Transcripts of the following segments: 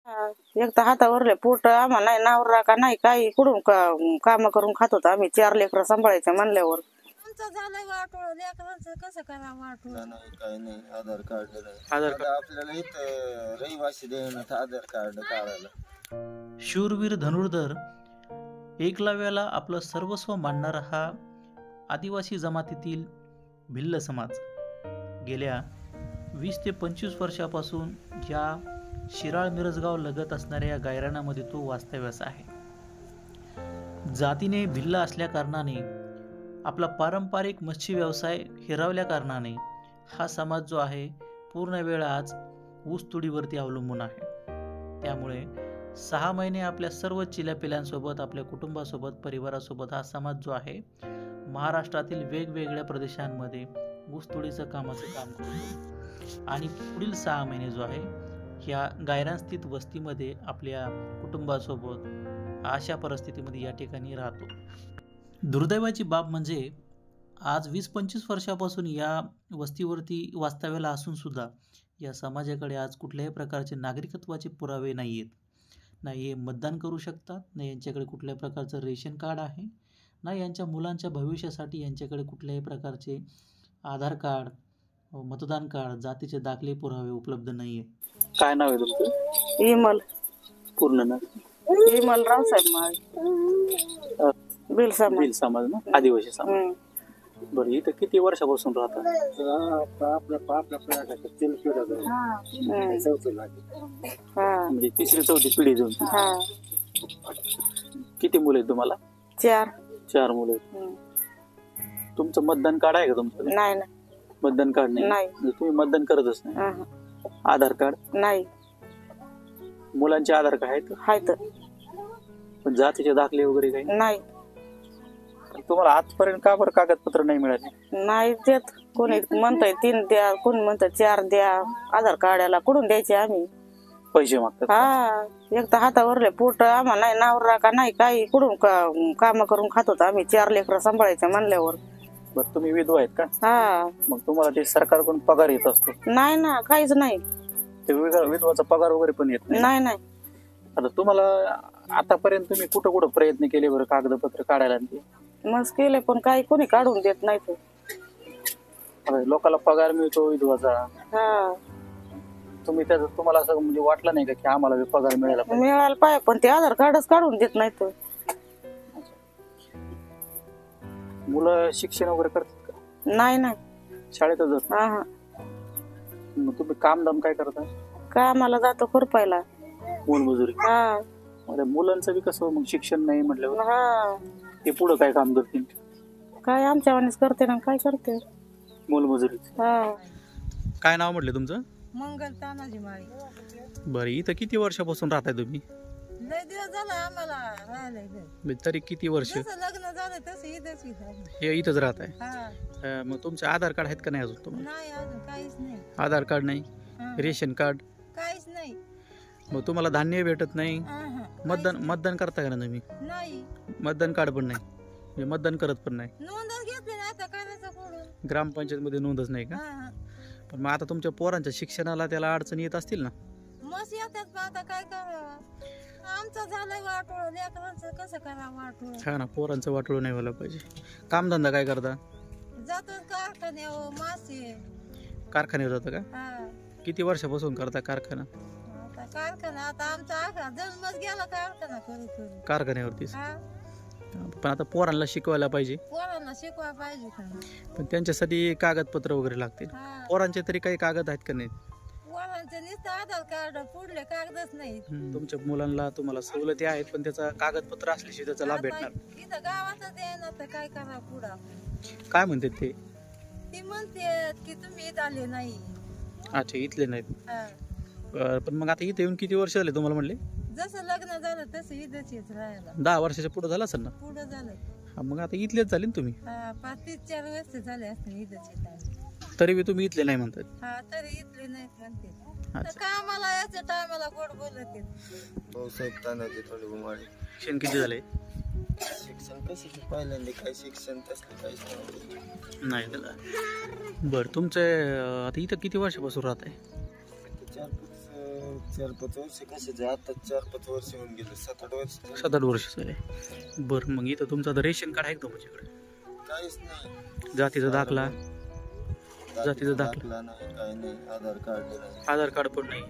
हा, एक तर हातावरले पोट आम्हाला नाही नावरा का नाही काही कुठून काम करून खात होतो आम्ही 4 लेकरं सांभाळायचं म्हणल्यावर. आमचं झालंय वाटोळ लेकरांचं कसं करा वाटोळ. नाही काही नाही आधार कार्ड नाही. आधार कार्ड आपल्याला इथं रहिवासी देण्यात आधार कार्ड काढायला. शूरवीर धनुर्धर एकलव्याला आपलं सर्वस्व मानणारा हा आदिवासी जमातीतील भिल्ल समाज गेल्या 20 ते 25 वर्षापासून या शिराळ मिरजगाव लगत असणाऱ्या या गायरानामध्ये तो वास्तव्यास आहे. जातीने भिल्ल असल्या कारणाने आपला पारंपरिक मत्स्य व्यवसाय हिरावल्या कारणाने हा समाज जो आहे पूर्ण वेळ आज ऊसतोडीवरती अवलंबून आहे. त्यामुळे 6 महिने आपल्या सर्व चिल्यापिल्यांसोबत आपल्या कुटुंबासोबत परिवारासोबत हा समाज जो आहे महाराष्ट्रातील वेगवेगळ्या प्रदेशांमध्ये ऊसतोडीचं कामाचं काम करतो आणि पुढील 6 महिने जो आहे ह्या गायरानस्थित वस्तीमध्ये आपल्या कुटुंबासोबत अशा परिस्थितीमध्ये या ठिकाणी राहतो. दुर्दैवाची बाब म्हणजे आज 20-25 वर्षापासून या वस्तीवरती वास्तव्याला असून सुद्धा या समाजाकडे आज कुठल्याही प्रकारचे नागरिकत्वाचे पुरावे नाही आहेत. नाही हे मतदान करू शकतात, नाही यांच्याकडे कुठल्याही प्रकारचं रेशन कार्ड आहे, नाही यांच्या मुलांच्या भविष्यासाठी यांच्याकडे कुठल्याही प्रकारचे आधार कार्ड, मतदान कार्ड, जातीचे दाखले पुरावे उपलब्ध नाही आहेत. काय नाव आहे तुमचं? इमल. पूर्ण नाव? इमल रावसाहेब माळी. भिल समाज ना, आदिवासी समाज. बरं, इथं किती वर्षापासून राहतात? म्हणजे 3री-4थी पिढी जाऊन. किती मुलं आहेत तुम्हाला? 4 मुलं आहेत. तुमचं मतदान कार्ड आहे का तुमचं? नाही ना. मतदान कार्ड नाही? नाही. तुम्ही मतदान करतच नाही? आधार कार्ड नाही. मुलांचे आधार कार्ड आहेत? पण जातीचे दाखले वगैरे काही नाही. तुम्हाला आजपर्यंत का बरं कागदपत्र नाही मिळाले? नाही देत. कोणी म्हणतंय 3 द्या, कोणी म्हणतं 4 द्या. आधार कार्डाला कुठून द्यायचे आम्ही? पैसे मागतात? हा, एक तर हातावरले पोट आम्हाला नाही नावरा का नाही काही कुठून काम करून खात होतो आम्ही 4 लेकरं सांभाळायचं म्हणल्यावर. बरं, तुम्ही विधवा आहेत का? हा. मग तुम्हाला ते सरकारकडून पगार येत असतो? नाही ना, काहीच नाही. ते विधवाचा पगार वगैरे पण येत नाही? नाही. आता तुम्हाला आतापर्यंत तुम्ही कुठं कुठं प्रयत्न केले बरं कागदपत्र काढायला? मस्त केले पण काही कोणी काढून देत नाही. लोकांना पगार मिळतो विधवाचा. हा. तुम्ही त्याचं तुम्हाला असं म्हणजे वाटलं नाही का की आम्हाला पगार मिळायला पाहिजे? पण ते आधार कार्डच काढून देत नाही. मुलं शिक्षण वगैरे करतात का? नाही. नाही. शाळेतच जातात? मग तुम्ही कामधाम काय करता? कामाला जातो खुरपायला. मोलमजुरी? मुलांचं बी कसं मग शिक्षण नाही म्हटल्यावर ते पुढं काय काम करतील? काय आमच्या वाणीच करते ना, काय करते मोलमजुरी. काय नाव म्हटलं तुमचं? मंगल तानाजी माळी. बरं, इथं किती वर्षापासून राहताय तुम्ही? लय दिवस झाला आम्हाला राहायला. तरी किती वर्ष? जसं लग्न झालं तसं इथंच हे इथंच राहत आहे? मग तुमचे आधार कार्ड आहेत का नाही अजून तुम्हाला? नाही, अजून काहीच नाही. आधार कार्ड नाही, रेशन कार्ड काहीच नाही. मग तुम्हाला धान्य भेटत नाही? मतदान करता का ना तुम्ही? नाही. मतदान कार्ड पण नाही, म्हणजे मतदान करत पण नाही? नोंदच घेतली नाही. आता करायचं कुठून? ग्रामपंचायत मध्ये नोंदच नाही का? पण मग आता तुमच्या पोरांच्या शिक्षणाला त्याला अडचणी येत असतील ना? मस्त येतात, पण आता काय करावं? आमचं झालंय वाटोळ लेकरांचं कसं करावं वाटोळ. हा ना, पोरांचं वाटोळ नाही व्हायला पाहिजे. कामधंदा काय करता? जातो कारखान्यावर मासे. कारखान्यावर जातं का? किती वर्षापासून करता कारखाना? कारखाना आता आमचा जन्मच गेला कारखाना करू करू. कारखान्यावरतीच? पण आता पोरांना शिकवायला पाहिजे. पोरांना शिकवायला पाहिजे. पण त्यांच्यासाठी कागदपत्र वगैरे लागतील. पोरांचे तरी काही कागद आहेत का नाही? पोरांचे नुसतं आधार कार्ड, पुढले कागदच नाही. तुमच्या मुलांना तुम्हाला सवलती आहेत, पण त्याचा कागदपत्र असल्याशिवाय त्याचा लाभ भेटणार. इथं गावातच येणार तर काय करा पुढं? काय म्हणतात ते? ती म्हणते की तुम्ही इथं आले नाही. अच्छा, इथले नाहीत. पण मग आता इथे येऊन किती वर्ष झाले तुम्हाला म्हणले? जसं लग्न झालं तसं इथंच राहायला. 10 वर्षाच्या पुढे झालं असेल ना? पुढे झालं. मग आता इथलेच झाले ना तुम्ही? 5-4 वर्ष झाले असते इथंच. तरी तुम्ही इथले नाही म्हणतात? तरी इथले नाही म्हणते. कामाला याच्या टायमाला गोड बोलते. शिक्षण किती झाले? शिक्षण कसं पहिल्यांदा काय शिक्षण तसलं काहीच नाही त्याला. बरं, तुमचं आता इथं किती वर्षापासून राहत आहे? 4-5 वर्ष कशाचे आता 4-5 वर्ष होऊन गेले 7-8 वर्ष 7-8 वर्ष झाले. बरं, मग इथं तुमचं आता रेशन कार्ड आहे का तुमच्याकडे? काहीच नाही. जातीचा दाखला? जातीचा दाखला नाही, काही नाही. आधार कार्ड नाही. आधार कार्ड पण नाही.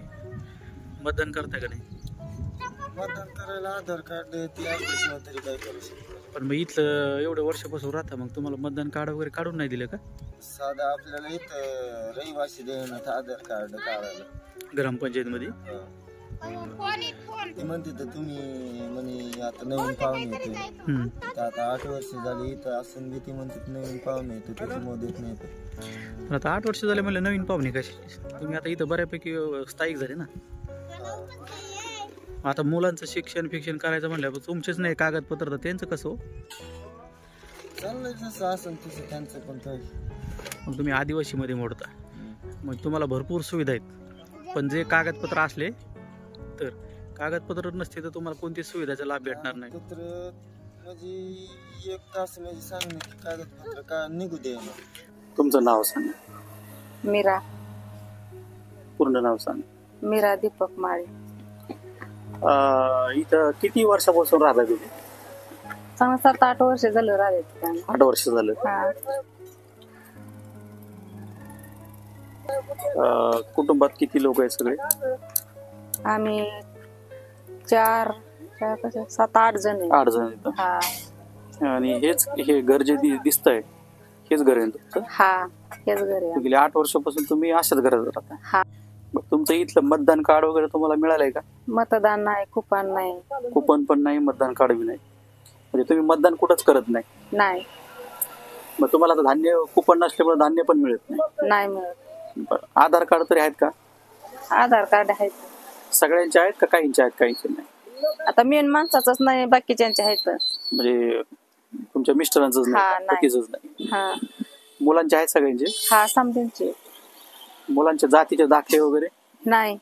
मतदान करता का नाही? मतदान करायला आधार कार्ड ती असल्याशिवाय तरी काय करू शकतो. पण मग इथलं एवढ्या वर्षापासून राहता, मग तुम्हाला मतदान कार्ड वगैरे काढून नाही दिलं का? साधा आपल्याला इथं रहिवासी देण्यात आधार कार्ड काढायला ग्रामपंचायतमध्ये? ते म्हणते तर तुम्ही म्हणे आता नवीन पाहुणे येते, आता 8 वर्ष झाली इथं असून बी ती म्हणते नवीन पाहुणे येते त्याच्यामुळे देत नाही. पण आता 8 वर्ष झाले म्हणलं नवीन पाहुणे कशी? तुम्ही आता इथं बऱ्यापैकी स्थायिक झाले ना. आता मुलांचं शिक्षण करायचं म्हणलं तुमचेच नाही कागदपत्र, तर त्यांचं कसं हो? चाललंय जसं असं तसं त्यांचं पण काही. मग तुम्ही आदिवासीमध्ये मोडता, मग तुम्हाला भरपूर सुविधा आहेत, पण जे कागदपत्र असले तर कागदपत्र नसते तर तुम्हाला कोणतीच सुविधाचा लाभ भेटणार नाही. कागदपत्र म्हणजे 1 तास म्हणजे सांगणे की कागदपत्र का निघू दे. तुमचं नाव सांगा. मीरा. पूर्ण नाव सांगा. मीरा दीपक माळी. इथं किती वर्षापासून राहता तुम्ही? चांगलं 7-8 वर्ष झालं राहिले ठिकाणी. 8 वर्ष झालं. कुटुंबात किती लोक आहेत सगळे? आम्ही 7-8 जण आहे. 8 जण आहेत. आणि हे घर जे दिसतंय हेच घर आहे तुमचं? हा, हेच घर आहे. गेली 8 वर्षापासून तुम्ही अशाच घरात राहता? हा. मग तुमचं इथलं मतदान कार्ड वगैरे तुम्हाला मिळालंय का? मतदान नाही, कुपन नाही. कुपन पण नाही, मतदान कार्ड बी नाही. म्हणजे तुम्ही मतदान कुठंच करत नाही? नाही. मग तुम्हाला आता धान्य कुपन नसल्यामुळे धान्य पण मिळत नाही? नाही मिळत. बरं, आधार कार्ड तरी आहेत का? आधार कार्ड आहेत. सगळ्यांचे आहेत का काहींचे आहेत काहींचे नाही? आता मेन माणसाचंच नाही, बाकीच्यांचे आहेत. म्हणजे तुमच्या मिस्टरांचंच नाही, पतीचंच नाही? हा. मुलांचे आहेत सगळ्यांचे? हा, समजेंचे. मुलांच्या जातीचे दाखले वगैरे नाही.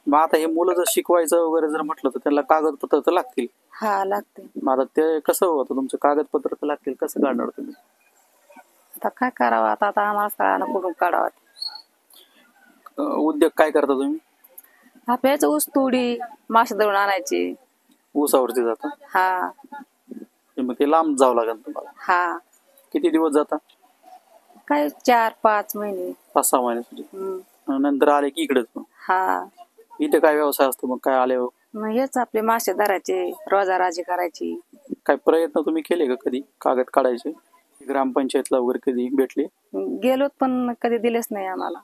मग आता हे मुलं जर शिकवायचं वगैरे जर म्हटलं तर त्यांना कागदपत्र तर लागतील? हा, लागते. मग आता ते कसं होतं, तुमचं कागदपत्र तर लागतील, कसं काढणार तुम्ही? आता काय करावं, आता आम्हाला कळालं कुठून काढावं. उद्योग काय करता तुम्ही? आपल्याच ऊस तोडी, मासे दळून आणायची. ऊसावरती जाता? हा. मग ते लांब जावं लागेल तुम्हाला? हा. किती दिवस जाता? काय 4-5 महिने. 5-6 महिन्यासाठी. नंतर आले की इकडेच? हा. इथे काय व्यवसाय असतो मग काय आले? मग हेच आपले मासे धरायचे, रोजाराजी करायची. काय प्रयत्न तुम्ही केले का कधी कागद काढायचे? ग्रामपंचायतला वगैरे कधी भेटले? गेलोत पण कधी दिलेच नाही आम्हाला.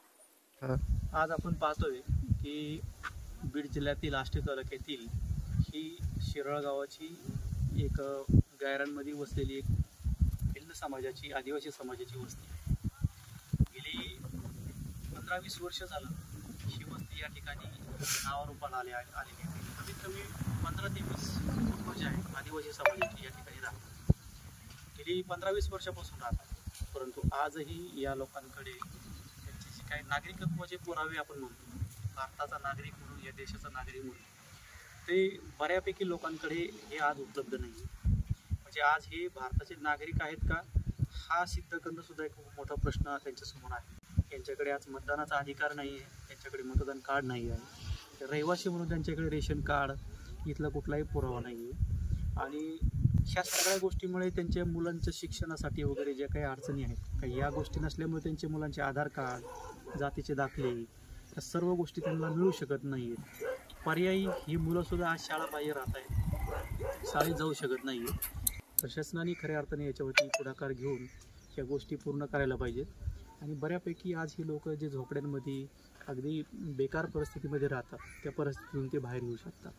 आज आपण पाहतोय की बीड जिल्ह्यातील आष्टी तालुक्यातील ही शिरळ गावाची एक गायरांमध्ये वसलेली एक भिल्ल समाजाची, आदिवासी समाजाची वस्ती आहे. गेली 15-20 वर्ष झालं ही वस्ती या ठिकाणी नावारूपाला आलेली आहे. कमीत कमी 15 ते 20 कुटुंब जे आहेत आदिवासी समाजाची या ठिकाणी राहतात. गेली 15-20 वर्षापासून राहतात, परंतु आजही या लोकांकडे त्यांचे जे काही नागरिकत्वाचे पुरावे आपण म्हणतो, भारताचा नागरिक म्हणून, या देशाचा नागरिक म्हणून, ते बऱ्यापैकी लोकांकडे हे आज उपलब्ध नाही. म्हणजे आज हे भारताचे नागरिक आहेत का हा सिद्ध करणं सुद्धा एक खूप मोठा प्रश्न त्यांच्यासमोर आहे. त्यांच्याकडे आज मतदानाचा अधिकार नाही आहे, त्यांच्याकडे मतदान कार्ड नाही आहे, रहिवासी म्हणून त्यांच्याकडे रेशन कार्ड इथला कुठलाही पुरावा नाही आहे. आणि ह्या सगळ्या गोष्टीमुळे त्यांच्या मुलांच्या शिक्षणासाठी वगैरे ज्या काही अडचणी आहेत, काही या गोष्टी नसल्यामुळे त्यांच्या मुलांचे आधार कार्ड, जातीचे दाखले, या सर्व गोष्टी त्यांना मिळू शकत नाही आहेत. पर्यायी ही मुलंसुद्धा आज शाळाबाह्य राहत आहेत, शाळेत जाऊ शकत नाही. तर शासनाने खऱ्या अर्थाने याच्यावरती पुढाकार घेऊन या गोष्टी पूर्ण करायला पाहिजेत. आणि बऱ्यापैकी आज ही लोक जे झोपड्यांमध्ये अगदी बेकार परिस्थितीमध्ये राहतात त्या परिस्थितीतून ते बाहेर येऊ शकतात.